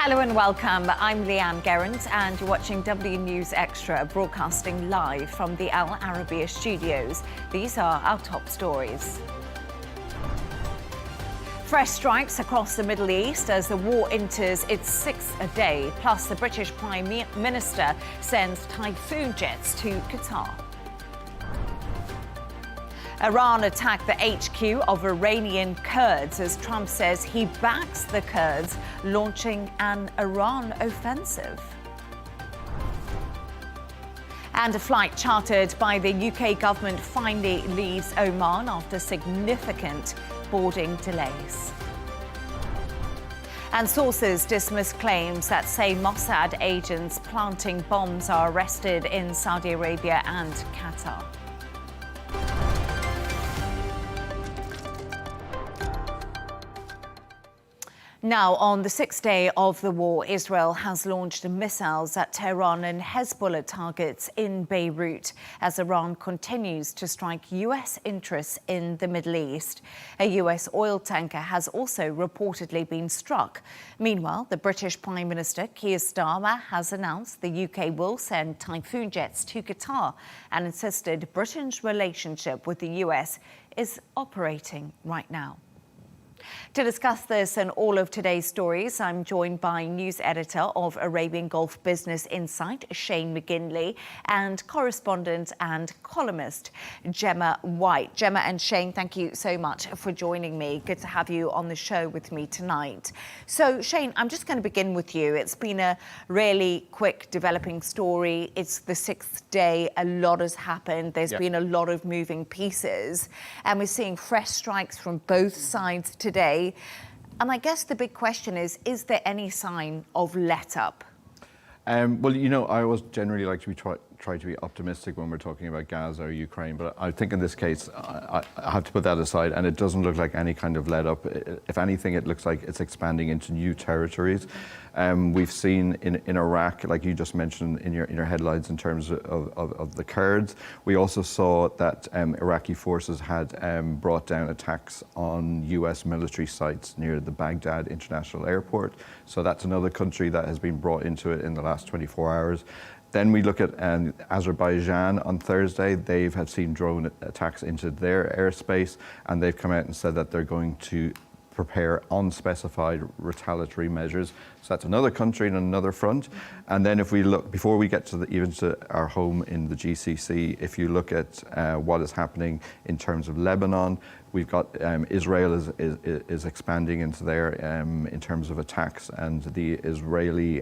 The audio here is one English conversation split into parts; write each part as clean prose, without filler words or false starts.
Hello and welcome. I'm Leigh-Ann Gerrans and you're watching W News Extra, broadcasting live from the Al Arabiya studios. These are our top stories. Fresh strikes across the Middle East as the war enters its sixth day. Plus, the British Prime Minister sends typhoon jets to Qatar. Iran attacked the HQ of Iranian Kurds as Trump says he backs the Kurds launching an Iran offensive. And a flight chartered by the UK government finally leaves Oman after significant boarding delays. And sources dismiss claims that say Mossad agents planting bombs are arrested in Saudi Arabia and Qatar. Now, on the sixth day of the war, Israel has launched missiles at Tehran and Hezbollah targets in Beirut as Iran continues to strike US interests in the Middle East. A US oil tanker has also reportedly been struck. Meanwhile, the British Prime Minister, Keir Starmer, has announced the UK will send typhoon jets to Qatar and insisted Britain's relationship with the US is operating right now. To discuss this and all of today's stories, I'm joined by news editor of Arabian Gulf Business Insight, Shane McGinley, and correspondent and columnist, Gemma White. Gemma and Shane, thank you so much for joining me. Good to have you on the show with me tonight. So, Shane, I'm just going to begin with you. It's been a really quick developing story. It's the sixth day. A lot has happened. There's been a lot of moving pieces. And we're seeing fresh strikes from both sides today. And I guess the big question is there any sign of let-up? Well, you know, I always generally like to try to be optimistic when we're talking about Gaza or Ukraine, but I think in this case, I have to put that aside, and it doesn't look like any kind of let-up. If anything, it looks like it's expanding into new territories. We've seen in Iraq, like you just mentioned in your headlines, in terms of the Kurds. We also saw that Iraqi forces had brought down attacks on US military sites near the Baghdad International Airport. So that's another country that has been brought into it in the last 24 hours. Then we look at Azerbaijan on Thursday. They have seen drone attacks into their airspace, and they've come out and said that they're going to prepare unspecified retaliatory measures. So that's another country and another front. And then if we look, before we get to even to our home in the GCC, if you look at what is happening in terms of Lebanon, we've got Israel is expanding into there in terms of attacks, and the Israeli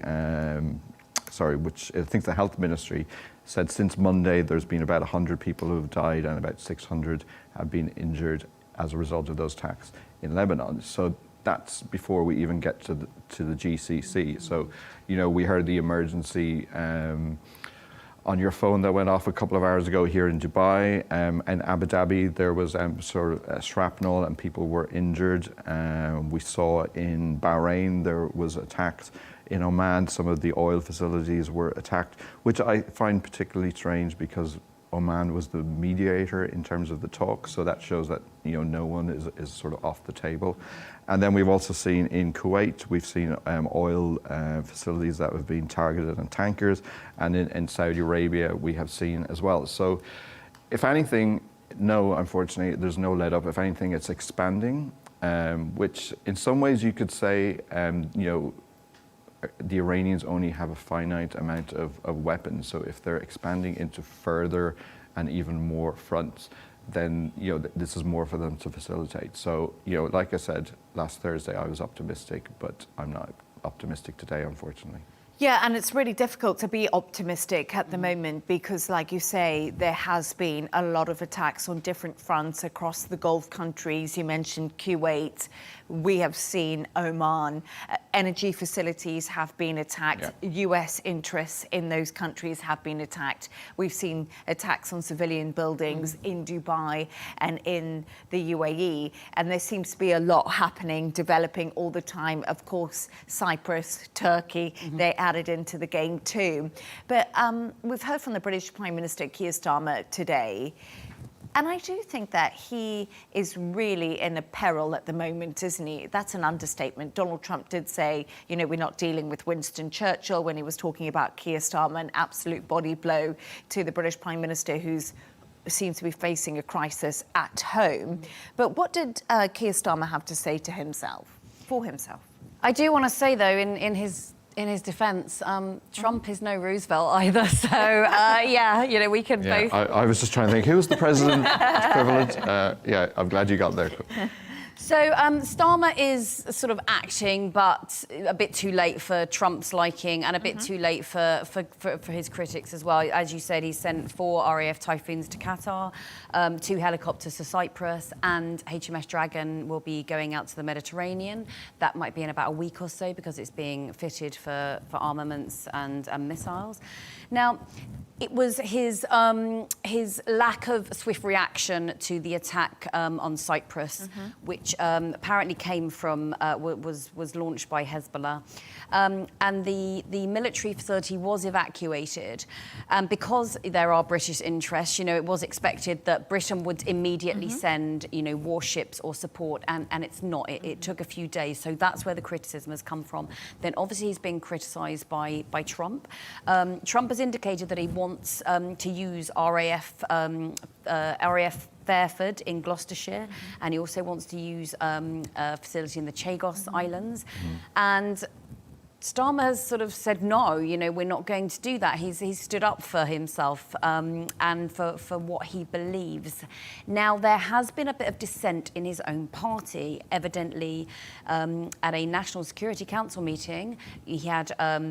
which I think the health ministry said since Monday there's been about 100 people who have died and about 600 have been injured as a result of those attacks in Lebanon. So that's before we even get to the GCC. So, you know, we heard the emergency on your phone that went off a couple of hours ago here in Dubai. In Abu Dhabi, there was sort of shrapnel and people were injured. We saw in Bahrain there was attacks. In Oman, some of the oil facilities were attacked, which I find particularly strange because Oman was the mediator in terms of the talks, so that shows that, you know, no one is sort of off the table. And then we've also seen in Kuwait, we've seen oil facilities that have been targeted on tankers, and in Saudi Arabia we have seen as well. So if anything, no, unfortunately, there's no let-up. If anything, it's expanding, which in some ways you could say, you know, the Iranians only have a finite amount of weapons. So if they're expanding into further and even more fronts, then, you know, this is more for them to facilitate. So, you know, like I said, last Thursday I was optimistic, but I'm not optimistic today, unfortunately. Yeah, and it's really difficult to be optimistic at the moment because, like you say, there has been a lot of attacks on different fronts across the Gulf countries. You mentioned Kuwait. We have seen Oman. Energy facilities have been attacked. US interests in those countries have been attacked. We've seen attacks on civilian buildings in Dubai and in the UAE. And there seems to be a lot happening, developing all the time. Of course, Cyprus, Turkey, they added into the game too. But we've heard from the British Prime Minister Keir Starmer today. And I do think that he is really in a peril at the moment, isn't he? That's an understatement. Donald Trump did say, you know, we're not dealing with Winston Churchill when he was talking about Keir Starmer, an absolute body blow to the British Prime Minister who's seems to be facing a crisis at home. But what did Keir Starmer have to say to himself, for himself? I do want to say, though, in his defence, Trump is no Roosevelt either. So, yeah, you know, we can both... I was just trying to think, who was the president equivalent? Yeah, I'm glad you got there. So Starmer is sort of acting, but a bit too late for Trump's liking and a bit too late for his critics as well. As you said, he sent 4 RAF Typhoons to Qatar, 2 helicopters to Cyprus, and HMS Dragon will be going out to the Mediterranean. That might be in about a week or so because it's being fitted for armaments and missiles. Now, it was his lack of swift reaction to the attack on Cyprus, which apparently came from was launched by Hezbollah, and the military facility was evacuated. And because there are British interests, you know, it was expected that Britain would immediately send, you know, warships or support, and it's not. It took a few days, so that's where the criticism has come from. Then obviously he's been criticised by Trump. Trump has indicated that he wants to use RAF Fairford in Gloucestershire, and he also wants to use a facility in the Chagos Islands. And Starmer has sort of said, no, you know, we're not going to do that. He's stood up for himself and for what he believes. Now, there has been a bit of dissent in his own party, evidently, at a National Security Council meeting. He had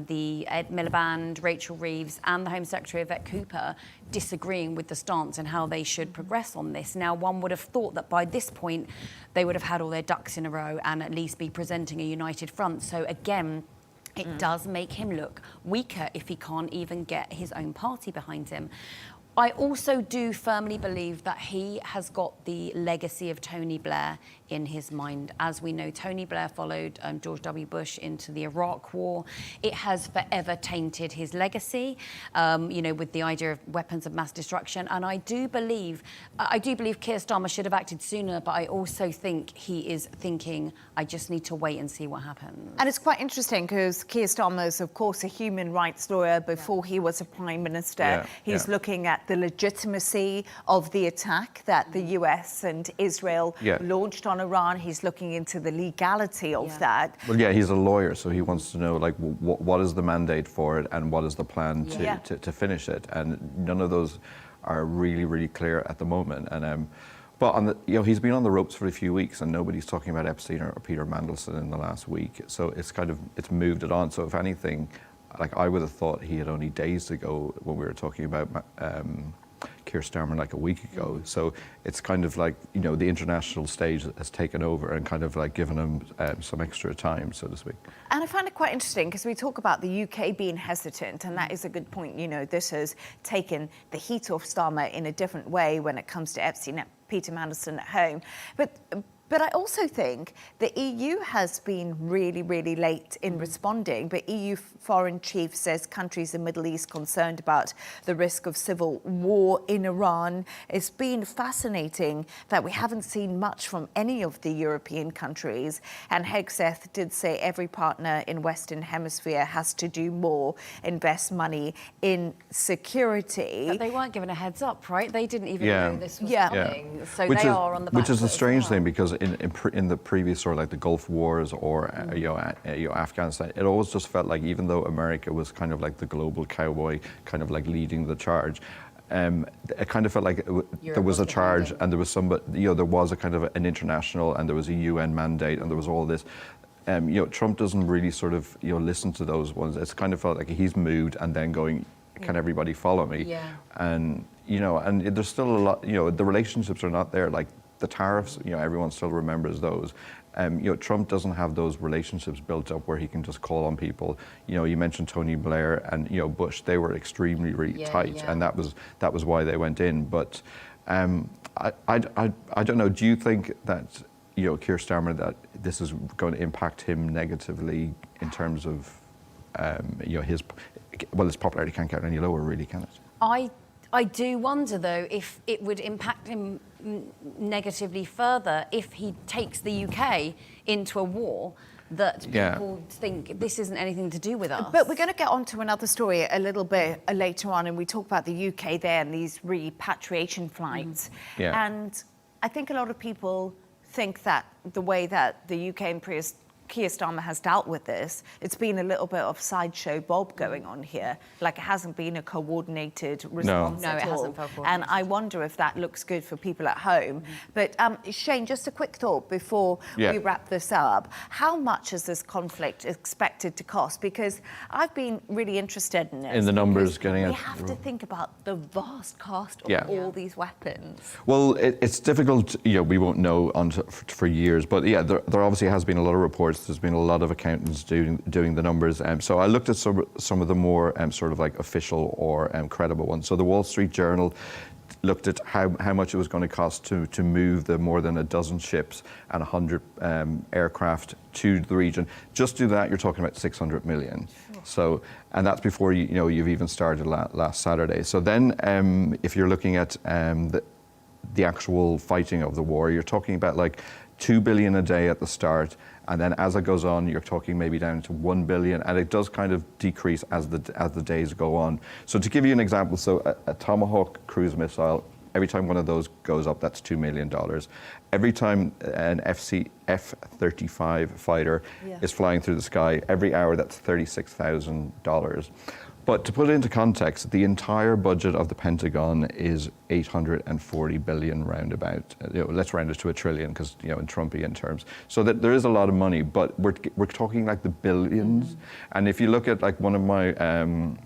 the Ed Miliband, Rachel Reeves and the Home Secretary Yvette Cooper disagreeing with the stance and how they should progress on this. Now, one would have thought that by this point, they would have had all their ducks in a row and at least be presenting a united front. So again, it does make him look weaker if he can't even get his own party behind him. I also do firmly believe that he has got the legacy of Tony Blair in his mind. As we know, Tony Blair followed George W. Bush into the Iraq War. It has forever tainted his legacy, you know, with the idea of weapons of mass destruction. And I do believe Keir Starmer should have acted sooner, but I also think he is thinking, I just need to wait and see what happens. And it's quite interesting because Keir Starmer is, of course, a human rights lawyer before he was a prime minister. He's looking at the legitimacy of the attack that the US and Israel launched on Iran. He's looking into the legality of that. Well, yeah, he's a lawyer, so he wants to know, like, what is the mandate for it and what is the plan to finish it. And none of those are really, really clear at the moment. And but on the, you know, he's been on the ropes for a few weeks, and nobody's talking about Epstein or Peter Mandelson in the last week. So it's kind of moved it on. So if anything, like, I would have thought he had only days to go when we were talking about Keir Starmer like a week ago. So it's kind of like, you know, the international stage has taken over and kind of like given him some extra time, so to speak. And I find it quite interesting because we talk about the UK being hesitant, and that is a good point. You know, this has taken the heat off Starmer in a different way when it comes to Epstein, Peter Mandelson at home. But I also think the EU has been really, really late in responding. But EU Foreign Chief says countries in the Middle East concerned about the risk of civil war in Iran. It's been fascinating that we haven't seen much from any of the European countries. And Hegseth did say every partner in Western Hemisphere has to do more, invest money in security. But they weren't given a heads up, right? They didn't even know this was coming. So which they are on the back Which is a strange well. thing, because in the previous, sort of like the Gulf Wars or Afghanistan, it always just felt like, even though America was kind of like the global cowboy, kind of like leading the charge, it kind of felt like there was a charge and there was somebody, you know, there was a kind of an international and there was a UN mandate and there was all this. You know, Trump doesn't really sort of, you know, listen to those ones. It's kind of felt like he's moved and then going, can everybody follow me? Yeah. And, you know, and there's still a lot, you know, the relationships are not there. Like the tariffs, you know, everyone still remembers those. You know, Trump doesn't have those relationships built up where he can just call on people. You know, you mentioned Tony Blair and, you know, Bush. They were extremely, really tight, and that was why they went in. But I don't know. Do you think that, you know, Keir Starmer, that this is going to impact him negatively in terms of, you know, his popularity can't get any lower, really, can it? I do wonder, though, if it would impact him negatively further if he takes the UK into a war that people think this isn't anything to do with us. But we're going to get on to another story a little bit later on, and we talk about the UK there and these repatriation flights. And I think a lot of people think that the way that the UK and Keir Starmer has dealt with this, it's been a little bit of sideshow Bob going on here. Like, it hasn't been a coordinated response at all. No, it hasn't felt coordinated. And I wonder if that looks good for people at home. But Shane, just a quick thought before we wrap this up. How much is this conflict expected to cost? Because I've been really interested in this. In the numbers getting it. We have to think about the vast cost of all these weapons. Well, it's difficult, we won't know for years, but there obviously has been a lot of reports. There's been a lot of accountants doing the numbers. So I looked at some of the more sort of like official or credible ones. So the Wall Street Journal looked at how much it was going to cost to move the more than a dozen ships and 100 aircraft to the region. Just do that, you're talking about 600 million. So, and that's before you've even started last Saturday. So then, if you're looking at the actual fighting of the war, you're talking about like 2 billion a day at the start, and then as it goes on, you're talking maybe down to 1 billion, and it does kind of decrease as the days go on. So to give you an example, so a Tomahawk cruise missile, every time one of those goes up, that's $2 million. Every time an F-35 fighter is flying through the sky, every hour, that's $36,000. But to put it into context, the entire budget of the Pentagon is 840 billion roundabout. Let's round it to $1 trillion because, in Trumpian terms. So that there is a lot of money, but we're talking like the billions. And if you look at like one of my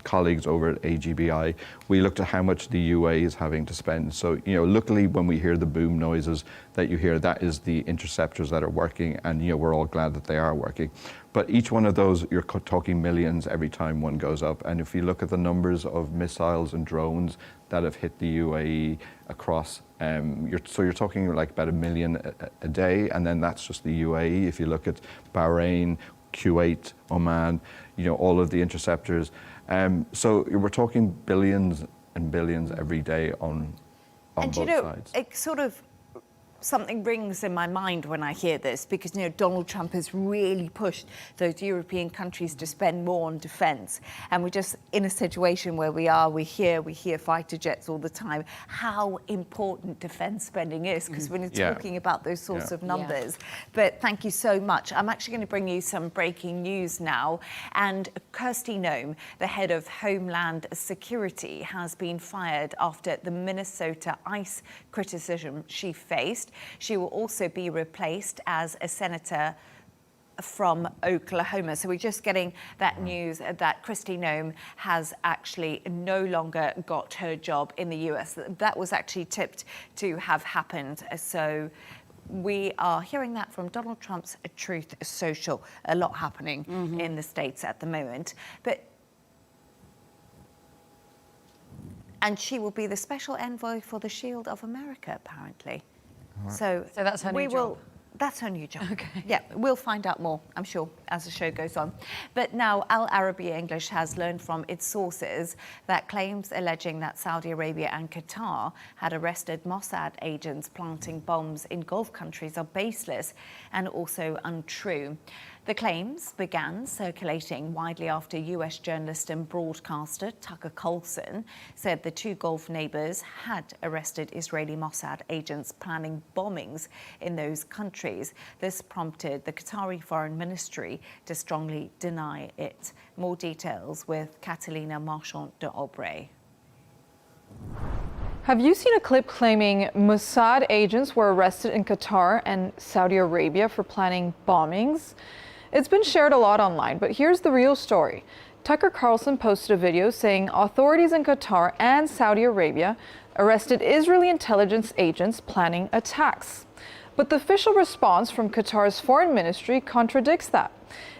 colleagues over at AGBI, we looked at how much the UA is having to spend. So, luckily when we hear the boom noises that you hear, that is the interceptors that are working, and we're all glad that they are working. But each one of those, you're talking millions every time one goes up. And if you look at the numbers of missiles and drones that have hit the UAE across, you're talking like about 1 million a day, and then that's just the UAE. If you look at Bahrain, Kuwait, Oman, all of the interceptors. So we're talking billions and billions every day on both sides. It sort of something rings in my mind when I hear this, because Donald Trump has really pushed those European countries to spend more on defence, and we're just in a situation where we hear fighter jets all the time. How important defence spending is, because when you're talking about those sorts of numbers. But thank you so much. I'm actually going to bring you some breaking news now, and Kirsty Noem, the head of Homeland Security, has been fired after the Minnesota ICE criticism she faced. She will also be replaced as a senator from Oklahoma. So we're just getting that news that Kirsty Noem has actually no longer got her job in the US. That was actually tipped to have happened. So we are hearing that from Donald Trump's Truth Social. A lot happening in the States at the moment. And she will be the special envoy for the Shield of America, apparently. Right. So that's her new job. That's her new job. Okay. Yeah, we'll find out more, I'm sure, as the show goes on. But now Al Arabiya English has learned from its sources that claims alleging that Saudi Arabia and Qatar had arrested Mossad agents planting bombs in Gulf countries are baseless and also untrue. The claims began circulating widely after US journalist and broadcaster Tucker Carlson said the two Gulf neighbors had arrested Israeli Mossad agents planning bombings in those countries. This prompted the Qatari Foreign Ministry to strongly deny it. More details with Catalina Marchand de Aubray. Have you seen a clip claiming Mossad agents were arrested in Qatar and Saudi Arabia for planning bombings? It's been shared a lot online, but here's the real story. Tucker Carlson posted a video saying authorities in Qatar and Saudi Arabia arrested Israeli intelligence agents planning attacks. But the official response from Qatar's foreign ministry contradicts that.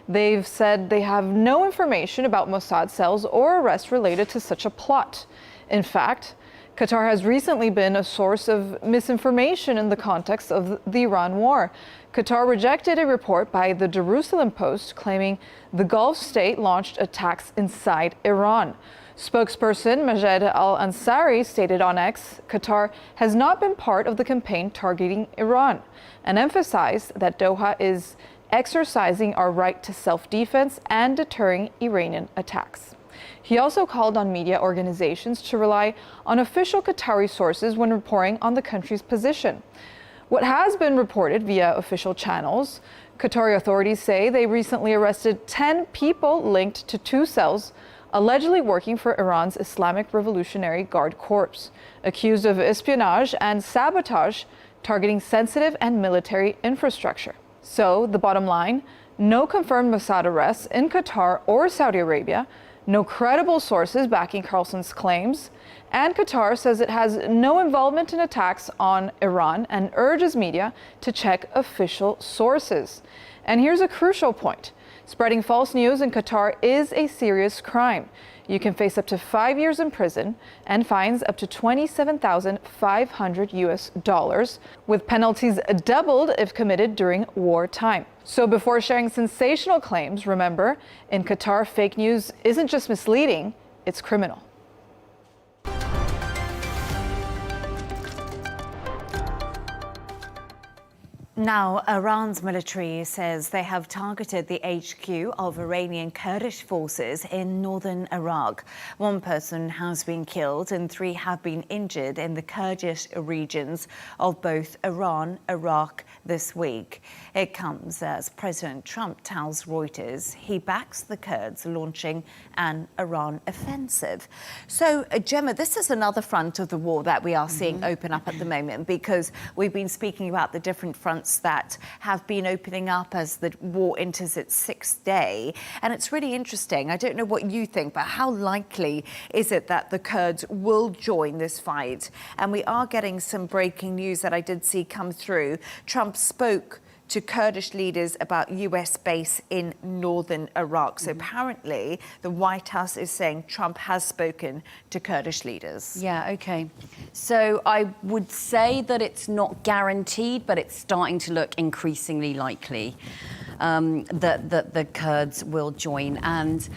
They've said they have no information about Mossad cells or arrests related to such a plot. In fact, Qatar has recently been a source of misinformation in the context of the Iran war. Qatar rejected a report by the Jerusalem Post claiming the Gulf state launched attacks inside Iran. Spokesperson Majed Al-Ansari stated on X, Qatar has not been part of the campaign targeting Iran, and emphasized that Doha is exercising our right to self-defense and deterring Iranian attacks. He also called on media organizations to rely on official Qatari sources when reporting on the country's position. What has been reported via official channels, Qatari authorities say they recently arrested 10 people linked to 2 cells allegedly working for Iran's Islamic Revolutionary Guard Corps, accused of espionage and sabotage targeting sensitive and military infrastructure. So, the bottom line, no confirmed Mossad arrests in Qatar or Saudi Arabia, no credible sources backing Carlson's claims, and Qatar says it has no involvement in attacks on Iran and urges media to check official sources. And here's a crucial point. Spreading false news in Qatar is a serious crime. You can face up to 5 years in prison and fines up to $27,500 US, with penalties doubled if committed during wartime. So before sharing sensational claims, remember, in Qatar, fake news isn't just misleading, it's criminal. Now, Iran's military says they have targeted the HQ of Iranian Kurdish forces in northern Iraq. 1 person has been killed and 3 have been injured in the Kurdish regions of both Iran, Iraq this week. It comes as President Trump tells Reuters he backs the Kurds launching an Iran offensive. So, Gemma, this is another front of the war that we are seeing open up at the moment, because we've been speaking about the different fronts that have been opening up as the war enters its 6th day. And it's really interesting. I don't know what you think, but how likely is it that the Kurds will join this fight? And we are getting some breaking news that I did see come through. Trump spoke to Kurdish leaders about US base in northern Iraq. So apparently the White House is saying Trump has spoken to Kurdish leaders. Yeah, okay. So I would say that it's not guaranteed, but it's starting to look increasingly likely that the Kurds will join. And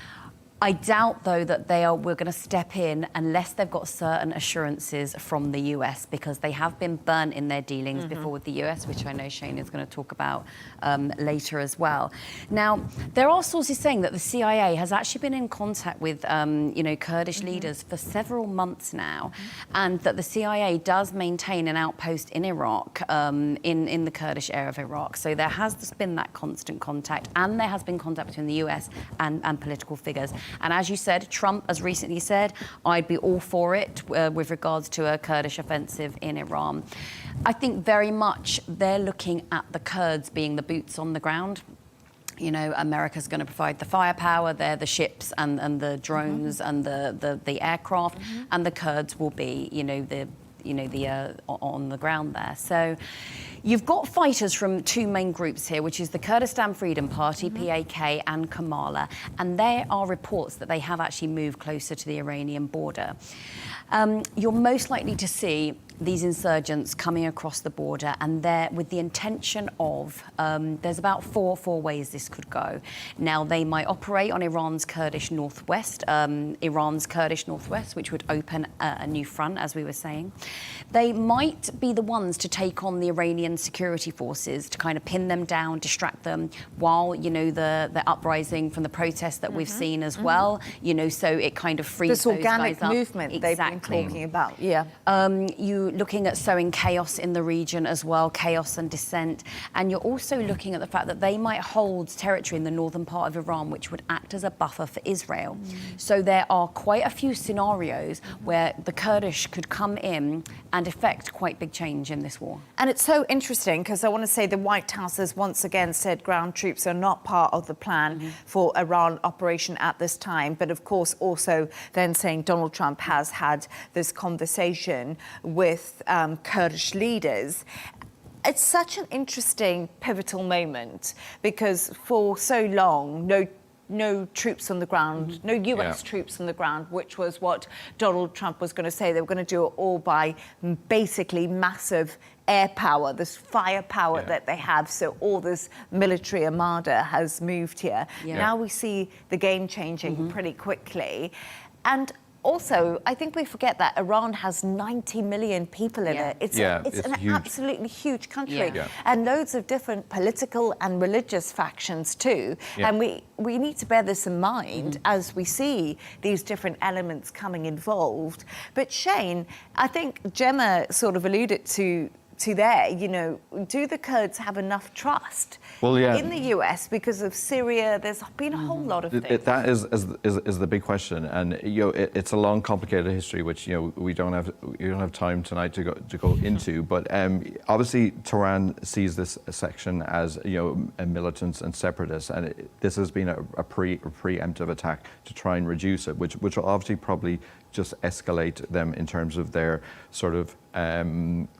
I doubt, though, that we're going to step in unless they've got certain assurances from the US, because they have been burnt in their dealings before with the US, which I know Shane is going to talk about later as well. Now, there are sources saying that the CIA has actually been in contact with, Kurdish leaders for several months now, and that the CIA does maintain an outpost in Iraq, in the Kurdish area of Iraq. So there has been that constant contact, and there has been contact between the US and political figures. And as you said, Trump has recently said, I'd be all for it with regards to a Kurdish offensive in Iran. I think very much they're looking at the Kurds being the boots on the ground. You know, America's going to provide the firepower, they're the ships and the drones and the aircraft, and the Kurds will be, on the ground there. So you've got fighters from 2 main groups here, which is the Kurdistan Freedom Party, PAK, and Kamala. And there are reports that they have actually moved closer to the Iranian border. You're most likely to see these insurgents coming across the border, and they're with the intention of, there's about four ways this could go. Now, they might operate on Iran's Kurdish northwest, which would open a new front, as we were saying. They might be the ones to take on the Iranian security forces to kind of pin them down, distract them, while, the uprising from the protests that we've seen as well, so it kind of frees this those organic guys up. movement they've been talking about, yeah. You looking at sowing chaos in the region as well, chaos and dissent. And you're also looking at the fact that they might hold territory in the northern part of Iran, which would act as a buffer for Israel. So there are quite a few scenarios where the Kurdish could come in and effect quite big change in this war. And it's so interesting, because I want to say the White House has once again said ground troops are not part of the plan for Iran operation at this time. But of course, also then saying Donald Trump has had this conversation with Kurdish leaders. It's such an interesting, pivotal moment, because for so long, no troops on the ground, no US troops on the ground, which was what Donald Trump was going to say. They were going to do it all by basically massive air power, this firepower that they have. So all this military armada has moved here. Now we see the game changing pretty quickly. And also, I think we forget that Iran has 90 million people in it. It's an huge. Absolutely huge country. And loads of different political and religious factions too. And we need to bear this in mind as we see these different elements coming involved. But Shane, I think Gemma sort of alluded to there, you know, do the Kurds have enough trust in the US because of Syria? There's been a whole lot of things. That is the big question, and you know, it's a long, complicated history, which you know we don't have time tonight to go into. But obviously, Tehran sees this section as militants and separatists, and this has been a preemptive attack to try and reduce it, which will obviously probably just escalate them in terms of their sort of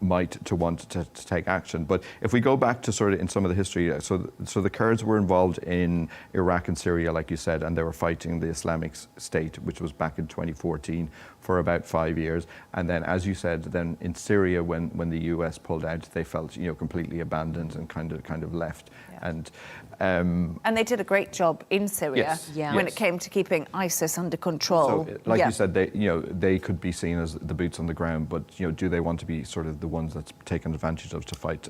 might to want to take action. But if we go back to sort of in some of the history, so the Kurds were involved in Iraq and Syria, like you said, and they were fighting the Islamic State, which was back in 2014 for about 5 years. And then, as you said, then in Syria, when the US pulled out, they felt completely abandoned and kind of left. And they did a great job in Syria when it came to keeping ISIS under control. So, like you said, they could be seen as the boots on the ground, but do they want to be sort of the ones that's taken advantage of to fight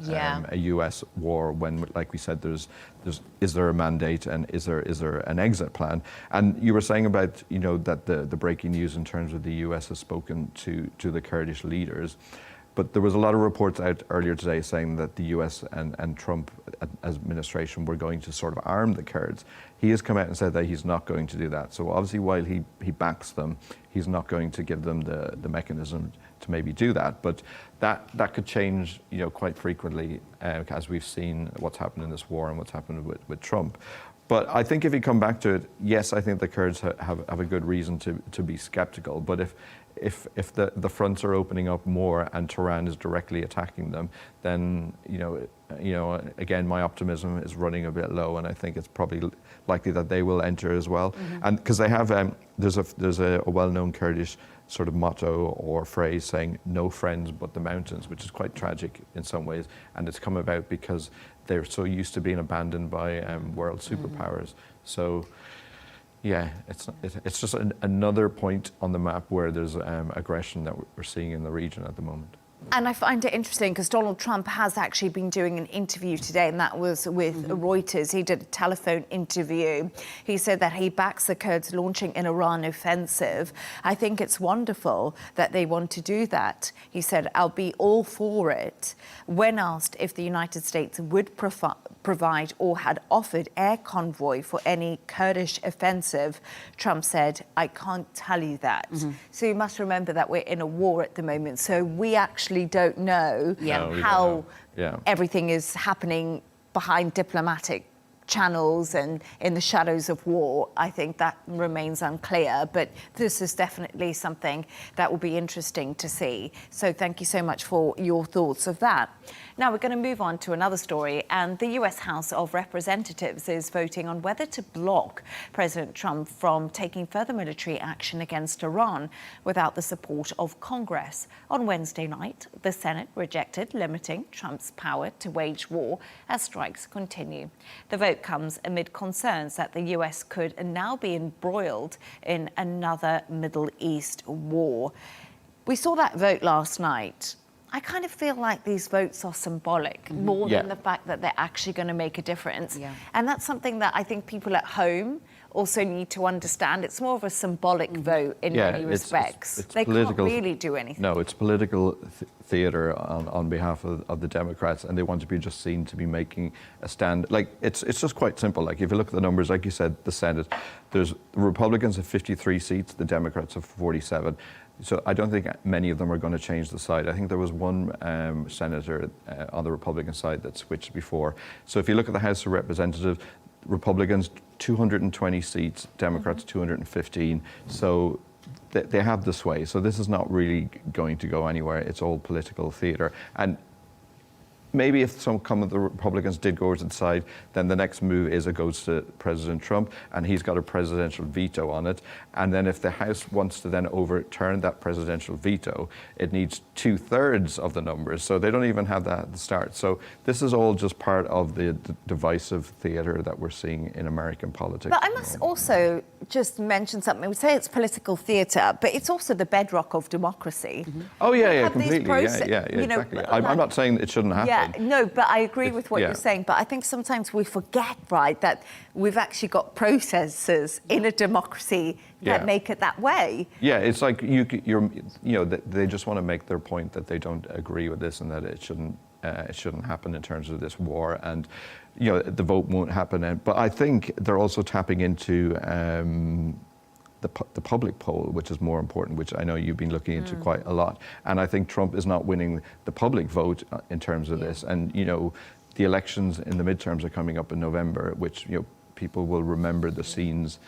a US war when, like we said, is there a mandate and is there an exit plan? And you were saying about that the breaking news in terms of the US has spoken to the Kurdish leaders. But there was a lot of reports out earlier today saying that the US and Trump administration were going to sort of arm the Kurds. He has come out and said that he's not going to do that. So obviously while he backs them, he's not going to give them the mechanism to maybe do that. But that could change quite frequently as we've seen what's happened in this war and what's happened with Trump. But I think if you come back to it, yes, I think the Kurds have a good reason to be skeptical. But if the fronts are opening up more and Tehran is directly attacking them, then again, my optimism is running a bit low, and I think it's probably likely that they will enter as well. And because they have there's a well-known Kurdish sort of motto or phrase saying "no friends but the mountains," which is quite tragic in some ways, and it's come about because they're so used to being abandoned by world superpowers. So. Yeah, it's just another point on the map where there's aggression that we're seeing in the region at the moment. And I find it interesting because Donald Trump has actually been doing an interview today, and that was with Reuters. He did a telephone interview. He said that he backs the Kurds launching an Iran offensive. I think it's wonderful that they want to do that. He said, "I'll be all for it." When asked if the United States would provide or had offered air convoy for any Kurdish offensive, Trump said, "I can't tell you that." So you must remember that we're in a war at the moment. So we actually don't know how everything is happening behind diplomatic channels and in the shadows of war. I think that remains unclear, but this is definitely something that will be interesting to see. So thank you so much for your thoughts of that. Now we're going to move on to another story, and the US House of Representatives is voting on whether to block President Trump from taking further military action against Iran without the support of Congress. On Wednesday night, the Senate rejected limiting Trump's power to wage war as strikes continue. The vote comes amid concerns that the US could now be embroiled in another Middle East war. We saw that vote last night. I kind of feel like these votes are symbolic more than the fact that they're actually going to make a difference. And that's something that I think people at home also need to understand. It's more of a symbolic vote in many respects. It's they can't really do anything. No, it's political theatre on behalf of the Democrats, and they want to be just seen to be making a stand. Like, it's just quite simple. Like, if you look at the numbers, like you said, the Senate, the Republicans have 53 seats, the Democrats have 47. So I don't think many of them are going to change the side. I think there was one senator on the Republican side that switched before. So if you look at the House of Representatives, Republicans 220 seats, Democrats 215. So they have the sway. So this is not really going to go anywhere. It's all political theatre. And maybe if some of the Republicans did go to the side, then the next move is it goes to President Trump, and he's got a presidential veto on it. And then if the House wants to then overturn that presidential veto, it needs 2/3 of the numbers. So they don't even have that at the start. So this is all just part of the divisive theatre that we're seeing in American politics. But I must also just mention something. We say it's political theatre, but it's also the bedrock of democracy. Oh yeah, yeah, Have these completely. process- Yeah, you know, exactly. like- I'm not saying it shouldn't happen. Yeah, no, but I agree with what yeah. you're saying. But I think sometimes we forget, right, that we've actually got processes in a democracy that Yeah. make it that way. Yeah, it's like they just want to make their point that they don't agree with this and that it shouldn't happen in terms of this war, and the vote won't happen. But I think they're also tapping into the public poll, which is more important, which I know you've been looking into quite a lot. And I think Trump is not winning the public vote in terms of this. And the elections in the midterms are coming up in November, which people will remember the scenes.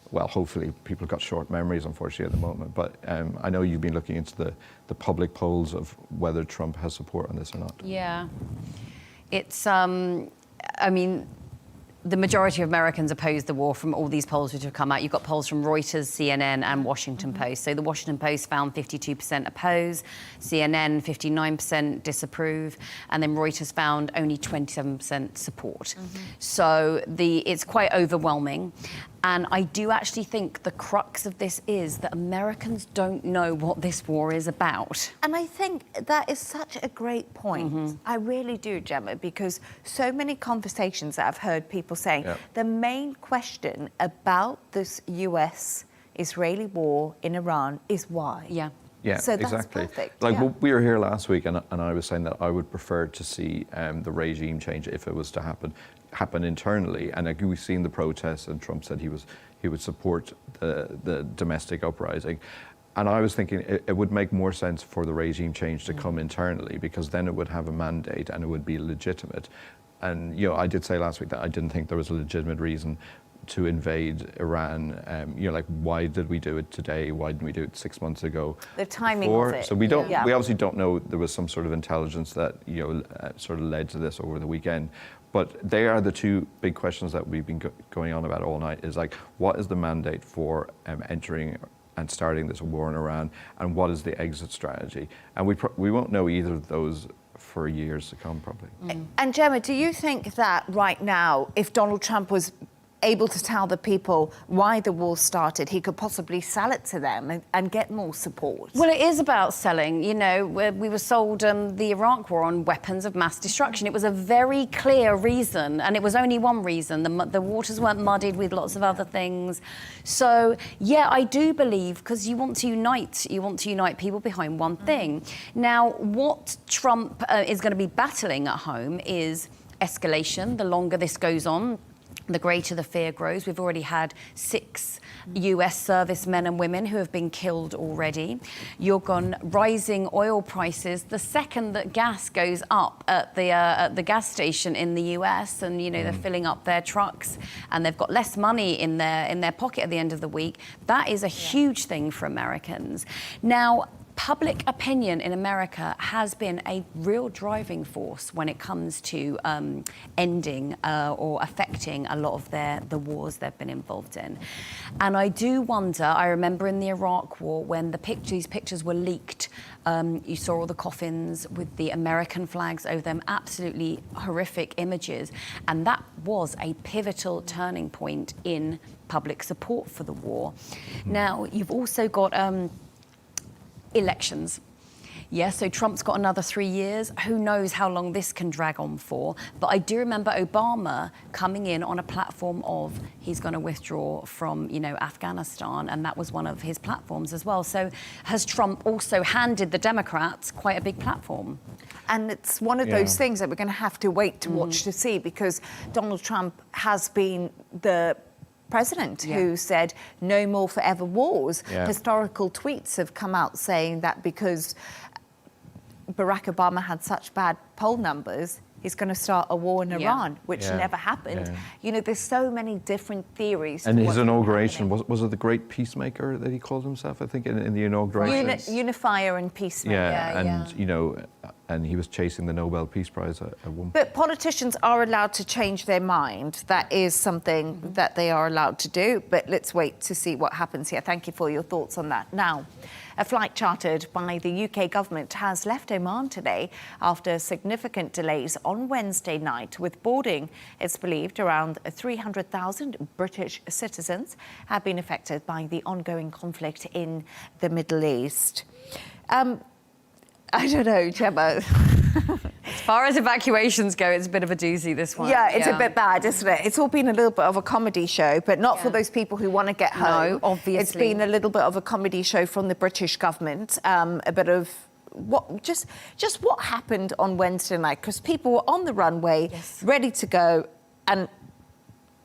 Well, hopefully people have got short memories, unfortunately, at the moment. But I know you've been looking into the public polls of whether Trump has support on this or not. Yeah. It's, I mean, the majority of Americans oppose the war from all these polls which have come out. You've got polls from Reuters, CNN, and Washington Post. So the Washington Post found 52% oppose, CNN 59% disapprove, and then Reuters found only 27% support. So it's quite overwhelming. And I do actually think the crux of this is that Americans don't know what this war is about. And I think that is such a great point. I really do, Gemma, because so many conversations that I've heard people saying, the main question about this US-Israeli war in Iran is why. Yeah. Yeah, So that's exactly. perfect. Like Yeah. we were here last week, and I was saying that I would prefer to see the regime change if it was to happen internally. And like we've seen the protests, and Trump said he would support the domestic uprising. And I was thinking it would make more sense for the regime change to come internally, because then it would have a mandate and it would be legitimate. And I did say last week that I didn't think there was a legitimate reason to invade Iran. Like, why did we do it today? Why didn't we do it 6 months ago? The timing before? of it. So we don't. Yeah. We obviously don't know. There was some sort of intelligence that sort of led to this over the weekend. But they are the two big questions that we've been going on about all night. Is like, what is the mandate for entering and starting this war in Iran, and what is the exit strategy? And we won't know either of those for years to come, probably. And Gemma, do you think that right now, if Donald Trump was able to tell the people why the war started, he could possibly sell it to them and get more support? Well, it is about selling. We were sold the Iraq war on weapons of mass destruction. It was a very clear reason, and it was only one reason. The waters weren't muddied with lots of other things. So, yeah, I do believe, because you want to unite people behind one thing. Now, what Trump is going to be battling at home is escalation. The longer this goes on, the greater the fear grows. We've already had 6 US servicemen and women who have been killed already. You're got rising oil prices. The second that gas goes up at the gas station in the US, and they're filling up their trucks, and they've got less money in their pocket at the end of the week, that is a huge thing for Americans. Now, public opinion in America has been a real driving force when it comes to ending or affecting a lot of the wars they've been involved in. And I do wonder, I remember in the Iraq war when these pictures were leaked, you saw all the coffins with the American flags over them, absolutely horrific images. And that was a pivotal turning point in public support for the war. Now, you've also got elections. Yeah, so Trump's got another 3 years. Who knows how long this can drag on for? But I do remember Obama coming in on a platform of he's going to withdraw from, Afghanistan, and that was one of his platforms as well. So has Trump also handed the Democrats quite a big platform? And it's one of those things that we're going to have to wait to watch to see, because Donald Trump has been the president who said no more forever wars. Historical tweets have come out saying that because Barack Obama had such bad poll numbers, he's going to start a war in Iran, which never happened. There's so many different theories. And his inauguration, was it the great peacemaker that he called himself, I think, in the inauguration? Unifier and peacemaker. And, and he was chasing the Nobel Peace Prize at one point. But politicians are allowed to change their mind. That is something that they are allowed to do. But let's wait to see what happens here. Thank you for your thoughts on that. Now, a flight chartered by the UK government has left Oman today after significant delays on Wednesday night with boarding. It's believed around 300,000 British citizens have been affected by the ongoing conflict in the Middle East. I don't know, Gemma. As far as evacuations go, it's a bit of a doozy, this one. Yeah, it's a bit bad, isn't it? It's all been a little bit of a comedy show, but not for those people who want to get home. No, obviously. It's been a little bit of a comedy show from the British government, a bit of just what happened on Wednesday night, because people were on the runway, ready to go, and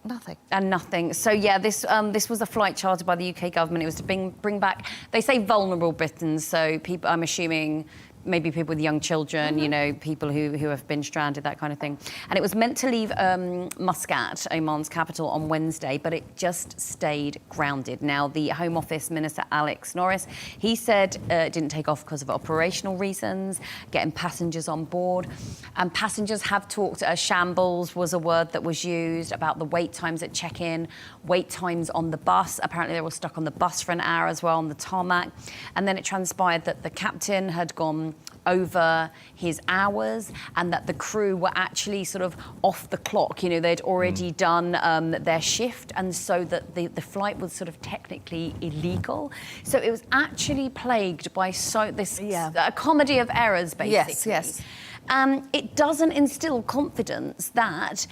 nothing. And nothing. So yeah, this was a flight chartered by the UK government. It was to bring back, they say vulnerable Britons, so people, I'm assuming maybe people with young children, you know, people who have been stranded, that kind of thing. And it was meant to leave Muscat, Oman's capital, on Wednesday, but it just stayed grounded. Now, the Home Office Minister, Alex Norris, he said it didn't take off because of operational reasons, getting passengers on board. And passengers have talked, shambles was a word that was used, about the wait times at check-in, wait times on the bus. Apparently, they were stuck on the bus for an hour as well, on the tarmac. And then it transpired that the captain had gone over his hours and that the crew were actually sort of off the clock. You know, they'd already done their shift, and so that the flight was sort of technically illegal. So it was actually plagued by a comedy of errors, basically. Yes. It doesn't instill confidence that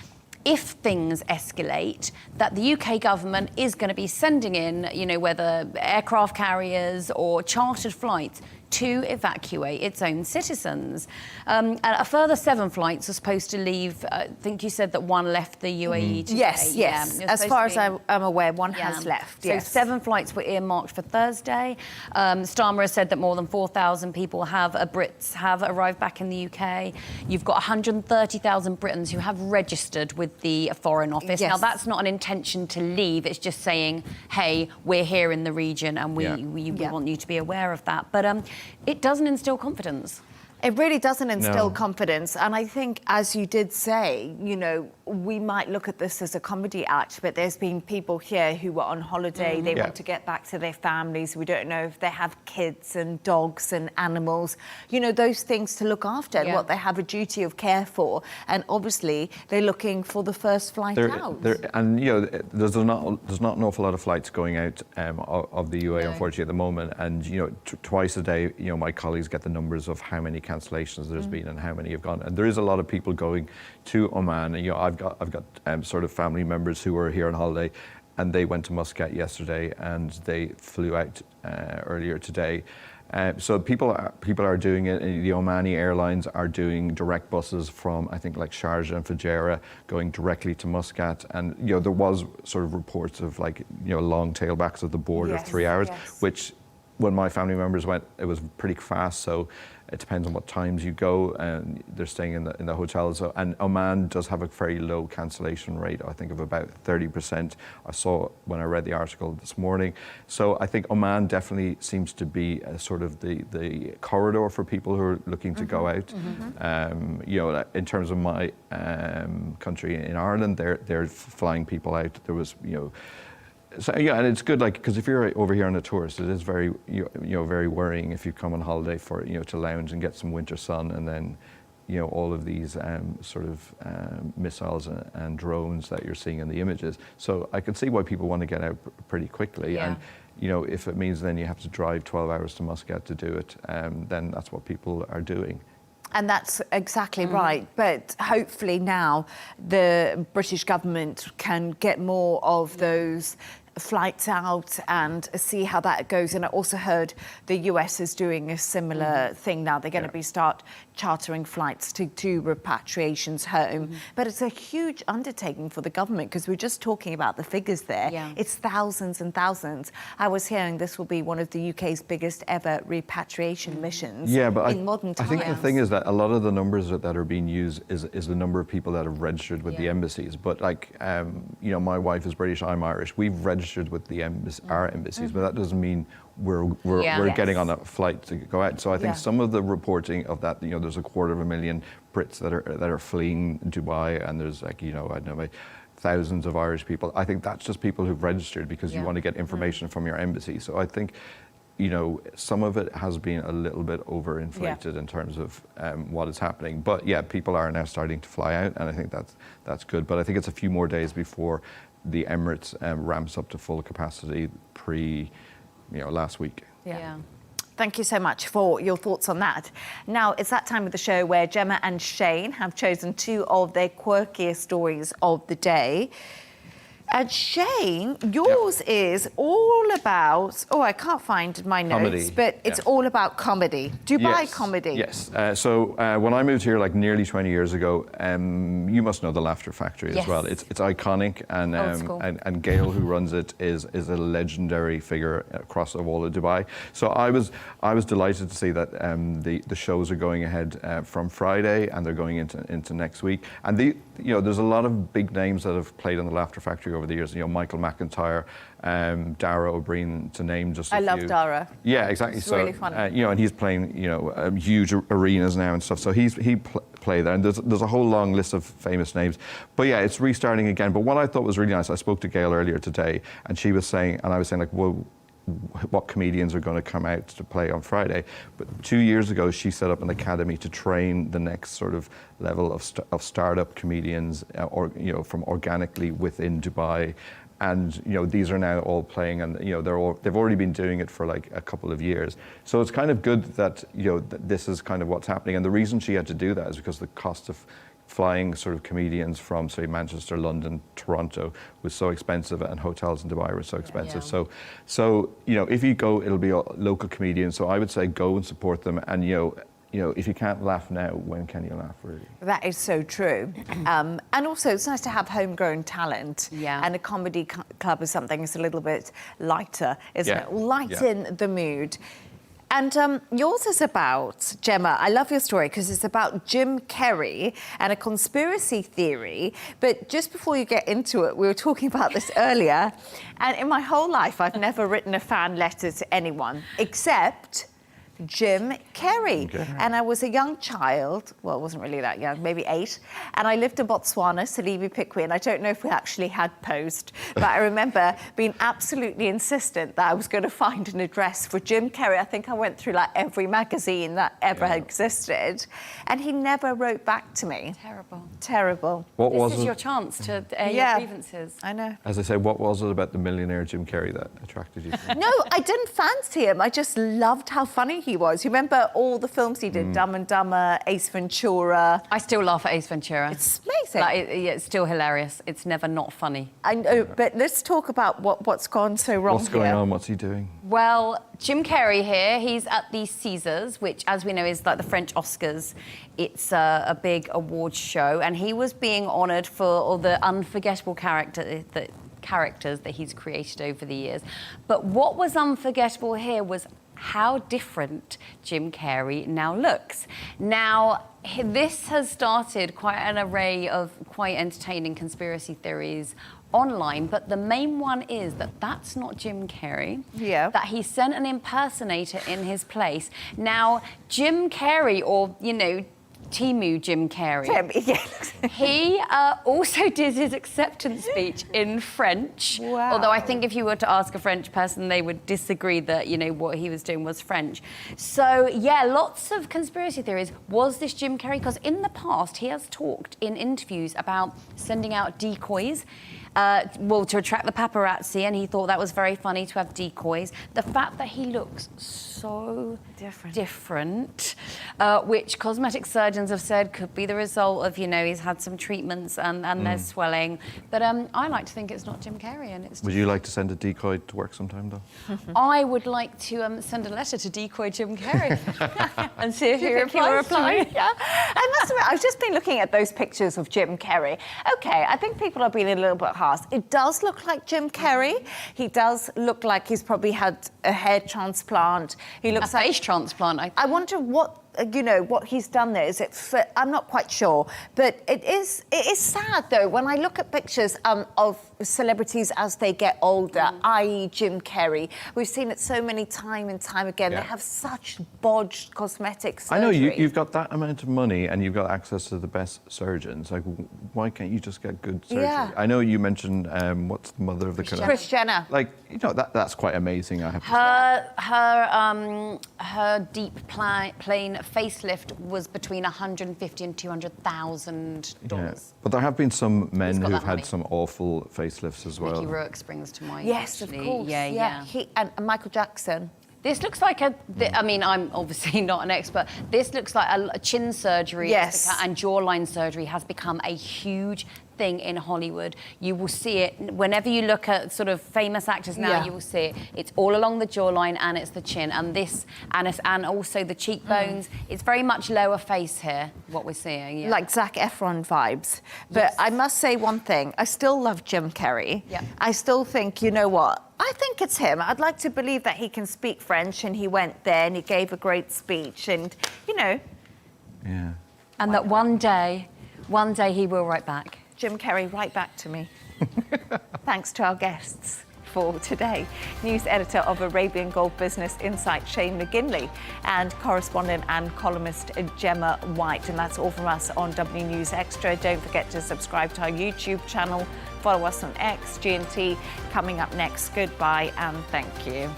if things escalate, that the UK government is going to be sending in, you know, whether aircraft carriers or chartered flights to evacuate its own citizens. And a further 7 flights are supposed to leave. I think you said that one left the UAE today. Yes. Yeah, As far as I'm aware, one has left. So 7 flights were earmarked for Thursday. Starmer has said that more than 4,000 people Brits have arrived back in the UK. You've got 130,000 Britons who have registered with the Foreign Office. Now, that's not an intention to leave. It's just saying, hey, we're here in the region and we want you to be aware of that. But it doesn't instill confidence. It really doesn't instill confidence. And I think, as you did say, you know, we might look at this as a comedy act, but there's been people here who were on holiday. They want to get back to their families. We don't know if they have kids and dogs and animals, you know, those things to look after and what they have a duty of care for. And obviously, they're looking for the first flight out. And, you know, there's not an awful lot of flights going out of the UAE, unfortunately, at the moment. And, you know, twice a day, you know, my colleagues get the numbers of how many cancellations there's been and how many have gone. And there is a lot of people going to Oman. And, you know, I've got sort of family members who were here on holiday, and they went to Muscat yesterday and they flew out earlier today. So people are doing it. The Omani airlines are doing direct buses from, I think, like Sharjah and Fujairah, going directly to Muscat. And, you know, there was sort of reports of, like, you know, long tailbacks of the board of 3 hours, which, when my family members went, it was pretty fast. So it depends on what times you go, and they're staying in the hotels. So, and Oman does have a very low cancellation rate, I think of about 30%. I saw when I read the article this morning. So I think Oman definitely seems to be sort of the corridor for people who are looking to go out. You know, in terms of my country in Ireland, they're flying people out. There was, you know. So yeah, and it's good, like, because if you're over here on a tourist, it is very, you know, very worrying if you come on holiday for, you know, to lounge and get some winter sun, and then, you know, all of these sort of missiles and drones that you're seeing in the images. So I can see why people want to get out pretty quickly. And, you know, if it means then you have to drive 12 hours to Muscat to do it, then that's what people are doing. And that's exactly right. But hopefully now the British government can get more of those flights out and see how that goes. And I also heard the US is doing a similar thing now. They're going to be start chartering flights to do repatriations home. But it's a huge undertaking for the government, because we're just talking about the figures there. It's thousands and thousands. I was hearing this will be one of the UK's biggest ever repatriation missions in modern times. I think the thing is that a lot of the numbers that are being used is the number of people that have registered with the embassies. But, like, you know, my wife is British, I'm Irish. We've registered registered with the our embassies, but that doesn't mean we're getting on a flight to go out. So I think some of the reporting of that, there's 250,000 Brits that are fleeing Dubai, and there's I don't know, thousands of Irish people. I think that's just people who've registered because you want to get information from your embassy. So I think, some of it has been a little bit overinflated in terms of what is happening. But yeah, people are now starting to fly out, and I think that's good. But I think it's a few more days before the Emirates ramps up to full capacity last week. Yeah. Thank you so much for your thoughts on that. Now, it's that time of the show where Gemma and Shane have chosen 2 of their quirkiest stories of the day. And Shane, yours is all about, I can't find my notes, comedy. But it's all about comedy. Dubai comedy. Yes. So when I moved here nearly 20 years ago, you must know the Laughter Factory as well. It's iconic, and Gail, who runs it, is a legendary figure across all of Dubai. So I was delighted to see that the shows are going ahead from Friday, and they're going into next week. And there's a lot of big names that have played on the Laughter Factory over the years. Michael McIntyre, Dara O'Brien, to name just a few. I love Dara. Yeah, exactly. It's really funny. And he's playing, huge arenas now and stuff. So he played there, and there's a whole long list of famous names. But yeah, it's restarting again. But what I thought was really nice, I spoke to Gail earlier today, and she was saying, and I was saying well, what comedians are going to come out to play on Friday. But 2 years ago, she set up an academy to train the next sort of level of startup comedians, from organically within Dubai. And these are now all playing, and they've already been doing it for a couple of years. So it's kind of good that that this is kind of what's happening. And the reason she had to do that is because the cost of flying sort of comedians from, say, Manchester, London, Toronto was so expensive, and hotels in Dubai were so expensive. So if you go, it'll be local comedians. So I would say go and support them. And if you can't laugh now, when can you laugh, really? That is so true. And also, it's nice to have homegrown talent. Yeah. And a comedy club is something that's a little bit lighter, isn't it? Lighten the mood. And yours is about, Gemma, I love your story because it's about Jim Carrey and a conspiracy theory. But just before you get into it, we were talking about this earlier. And in my whole life, I've never written a fan letter to anyone except Jim Carrey. Okay. And I was a young child, well, I wasn't really that young, maybe 8, and I lived in Botswana, Salibi Pikwi, and I don't know if we actually had post, but I remember being absolutely insistent that I was going to find an address for Jim Carrey. I think I went through every magazine that ever existed, and he never wrote back to me. Terrible. This is your chance to air your grievances. I know. As I say, what was it about the millionaire Jim Carrey that attracted you? No, I didn't fancy him. I just loved how funny he was. You remember all the films he did? Dumb and Dumber, Ace Ventura. I still laugh at Ace Ventura. It's amazing. It's still hilarious. It's never not funny. I know, but let's talk about what's gone so wrong What's going on? What's he doing? Well, Jim Carrey here, he's at the Caesars, which, as we know, is like the French Oscars. It's a big awards show, and he was being honoured for all the unforgettable characters that he's created over the years. But what was unforgettable here was how different Jim Carrey now looks. Now, this has started quite an array of quite entertaining conspiracy theories online, but the main one is that that's not Jim Carrey. Yeah. That he sent an impersonator in his place. Now, Jim Carrey, or, Timu Jim Carrey. He also did his acceptance speech in French. Wow. Although I think if you were to ask a French person, they would disagree that, what he was doing was French. So, yeah, lots of conspiracy theories. Was this Jim Carrey? Because in the past, he has talked in interviews about sending out decoys. To attract the paparazzi, and he thought that was very funny to have decoys. The fact that he looks so different, which cosmetic surgeons have said could be the result of, he's had some treatments and there's swelling. But I like to think it's not Jim Carrey, and it's. Would you like to send a decoy to work sometime, though? I would like to send a letter to decoy Jim Carrey and see if he replies. Yeah. I must admit, I've just been looking at those pictures of Jim Carrey. Okay, I think people are being a little bit harsh. It does look like Jim Carrey. He does look like he's probably had a hair transplant. He looks like a face transplant. I wonder what you know, what he's done there. Is it? I'm not quite sure, but it is sad though when I look at pictures of celebrities as they get older, i.e. Jim Carrey. We've seen it so many time and time again. Yeah. They have such bodged cosmetic surgery. I know you've got that amount of money and you've got access to the best surgeons. Like, why can't you just get good surgery? Yeah. I know you mentioned what's the mother of the killer? Kris Jenner. Like, you know, that's quite amazing. I have to say. Her deep plane facelift was between $150,000 and $200,000. Yeah. But there have been some men got who've that had money. some awful facelifts as well. Mickey Rourke springs to mind. Yes, actually. of course. Yeah. And Michael Jackson. This looks like I mean, I'm obviously not an expert. This looks like a chin surgery and jawline surgery has become a huge thing in Hollywood. You will see it whenever you look at sort of famous actors now. Yeah. You will see it. It's all along the jawline and it's the chin and also the cheekbones. It's very much lower face here. What we're seeing, yeah. Like Zac Efron vibes. But I must say one thing. I still love Jim Carrey. Yeah. I still think, you know what? I think it's him. I'd like to believe that he can speak French and he went there and he gave a great speech and, you know. Yeah. And that one day he will write back. Jim Carrey, right back to me. Thanks to our guests for today. News editor of Arabian Gold Business Insight, Shane McGinley, and correspondent and columnist Gemma White. And that's all from us on W News Extra. Don't forget to subscribe to our YouTube channel. Follow us on X, G&T. Coming up next, goodbye and thank you.